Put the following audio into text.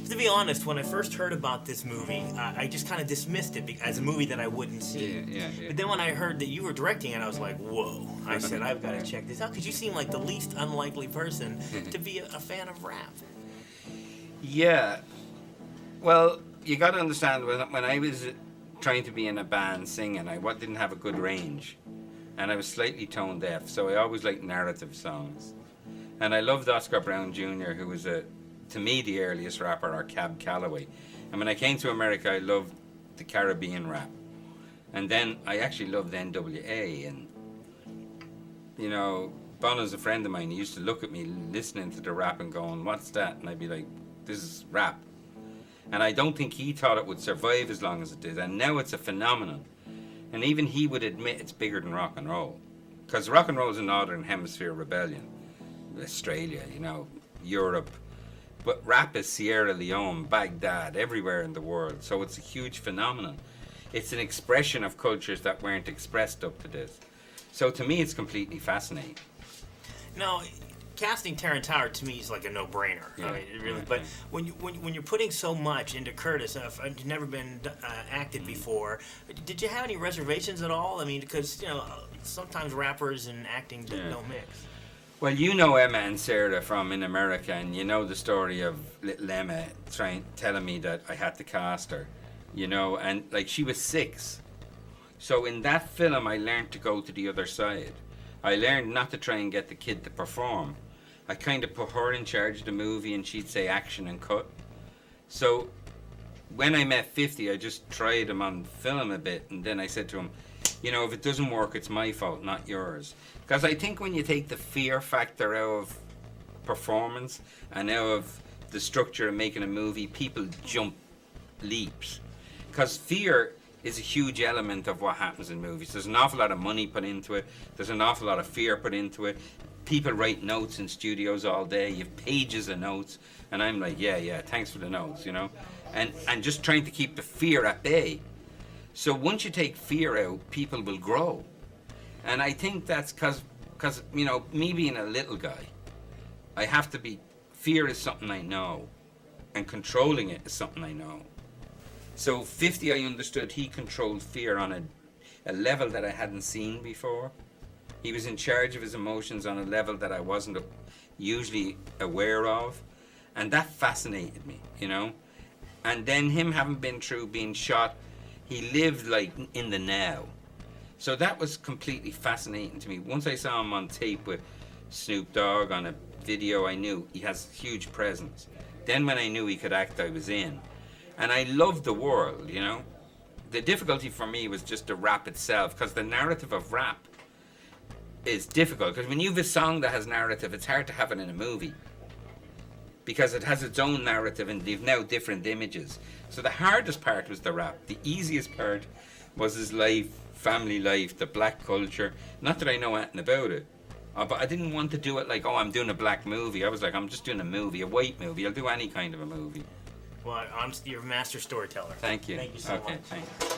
To be honest, when I first heard about this movie, I just kind of dismissed it as a movie that I wouldn't see. Yeah. But then when I heard that you were directing it, I was like, whoa. I said, I've got to check this out, because you seem like the least unlikely person to be a fan of rap. Yeah. Well, you got to understand, when I was trying to be in a band singing, I didn't have a good range. And I was slightly tone deaf, so I always liked narrative songs. And I loved Oscar Brown Jr., who was, to me, the earliest rapper, or Cab Calloway. And when I came to America, I loved the Caribbean rap. And then I actually loved NWA. And, you know, Bono's a friend of mine. He used to look at me listening to the rap and going, what's that? And I'd be like, this is rap. And I don't think he thought it would survive as long as it did. And now it's a phenomenon. And even he would admit it's bigger than rock and roll. Because rock and roll is a Northern Hemisphere rebellion. Australia, you know, Europe. But rap is Sierra Leone, Baghdad, everywhere in the world. So it's a huge phenomenon. It's an expression of cultures that weren't expressed up to this. So to me, it's completely fascinating. Now, casting Terrence Howard to me is like a no-brainer. Yeah, I mean, it really. But when you're putting so much into Curtis, I've never been acted before. Did you have any reservations at all? I mean, because you know sometimes rappers and acting don't mix. Well, you know Emma and Sarah from In America, and you know the story of little Emma telling me that I had to cast her, you know, and like she was 6. So in that film, I learned to go to the other side. I learned not to try and get the kid to perform. I kind of put her in charge of the movie, and she'd say action and cut. So when I met 50, I just tried him on film a bit, and then I said to him, you know, if it doesn't work, it's my fault, not yours. Because I think when you take the fear factor out of performance and out of the structure of making a movie, people jump leaps. Because fear is a huge element of what happens in movies. There's an awful lot of money put into it. There's an awful lot of fear put into it. People write notes in studios all day. You have pages of notes. And I'm like, yeah, thanks for the notes, you know. And just trying to keep the fear at bay. So once you take fear out, people will grow. And I think that's because, you know, me being a little guy, I have to be, fear is something I know. And controlling it is something I know. So 50, I understood he controlled fear on a level that I hadn't seen before. He was in charge of his emotions on a level that I wasn't usually aware of. And that fascinated me, you know. And then him having been through being shot, he lived like in the now. So that was completely fascinating to me. Once I saw him on tape with Snoop Dogg on a video, I knew he has huge presence. Then when I knew he could act, I was in. And I loved the world, you know. The difficulty for me was just the rap itself, because the narrative of rap is difficult. Because when you have a song that has narrative, it's hard to have it in a movie. Because it has its own narrative and they've now different images. So the hardest part was the rap. The easiest part was his life, family life, the black culture. Not that I know anything about it. But I didn't want to do it like, oh, I'm doing a black movie. I was like, I'm just doing a movie, a white movie. I'll do any kind of a movie. Well, you're a master storyteller. Thank you. Thank you so much. Thank you.